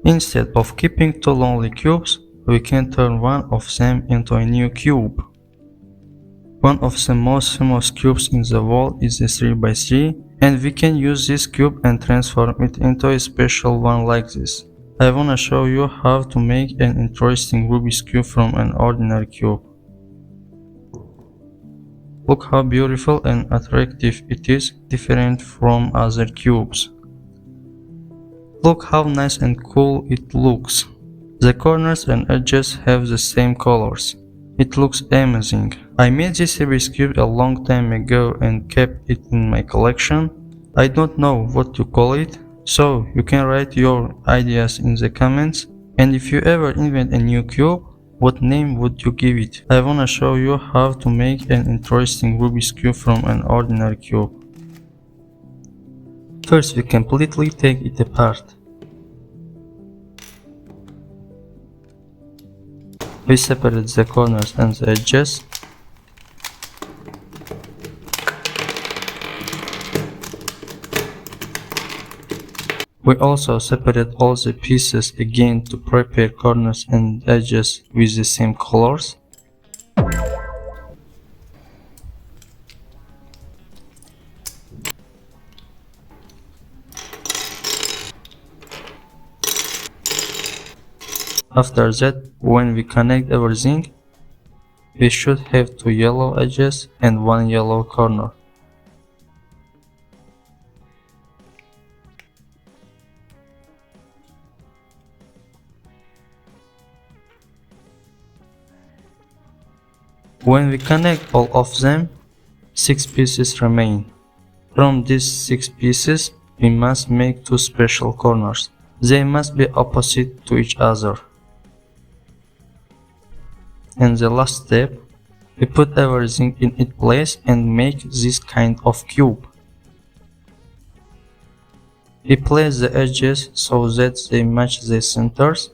Instead of keeping two lonely cubes, we can turn one of them into a new cube. One of the most famous cubes in the world is a 3x3, and we can use this cube and transform it into a special one like this. I wanna show you how to make an interesting Rubik's cube from an ordinary cube. Look how beautiful and attractive it is, different from other cubes. Look how nice and cool it looks. The corners and edges have the same colors. It looks amazing. I made this Rubik's cube a long time ago and kept it in my collection. I don't know what to call it, so you can write your ideas in the comments. And if you ever invent a new cube, what name would you give it? I wanna show you how to make an interesting Rubik's cube from an ordinary cube. First, we completely take it apart. We separate the corners and the edges. We also separate all the pieces again to prepare corners and edges with the same colors. After that, when we connect everything, we should have two yellow edges and one yellow corner. When we connect all of them, 6 pieces remain. From these 6 pieces, we must make 2 special corners. They must be opposite to each other. And the last step, we put everything in its place and make this kind of cube. We place the edges so that they match the centers.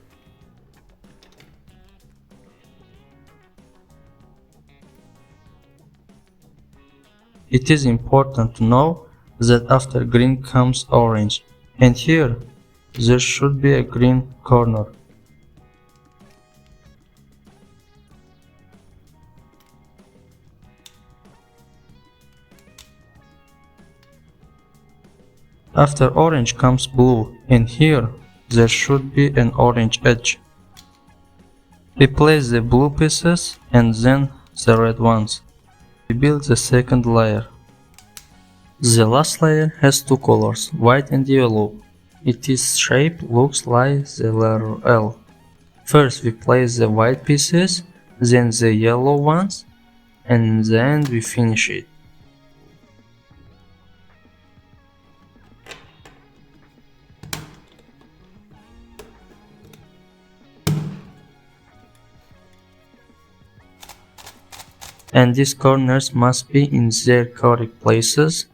It is important to know that after green comes orange, and here there should be a green corner. After orange comes blue, and here there should be an orange edge. We place the blue pieces and then the red ones. We build the second layer. The last layer has 2 colors, white and yellow. Its shape looks like the letter L. First we place the white pieces, then the yellow ones, and then we finish it. And these corners must be in their correct places.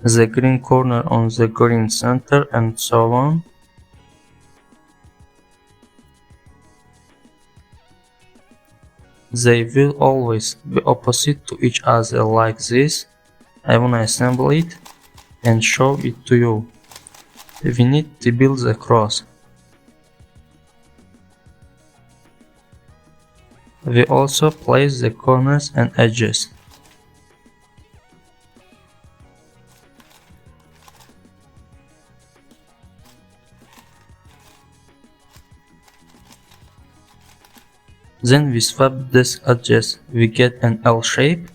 The green corner on the green center and so on. They will always be opposite to each other like this. I wanna assemble it and show it to you. We need to build the cross. We also place the corners and edges. Then we swap these edges, we get an L shape.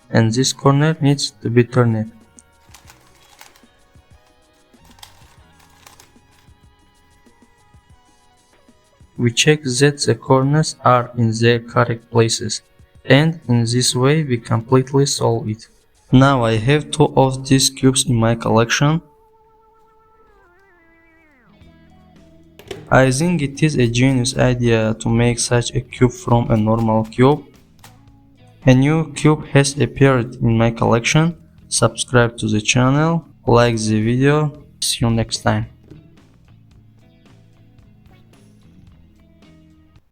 And this corner needs to be turned. We check that the corners are in their correct places, and in this way we completely solve it. Now I have 2 of these cubes in my collection. I think it is a genius idea to make such a cube from a normal cube. A new cube has appeared in my collection. Subscribe to the channel, like the video. See you next time.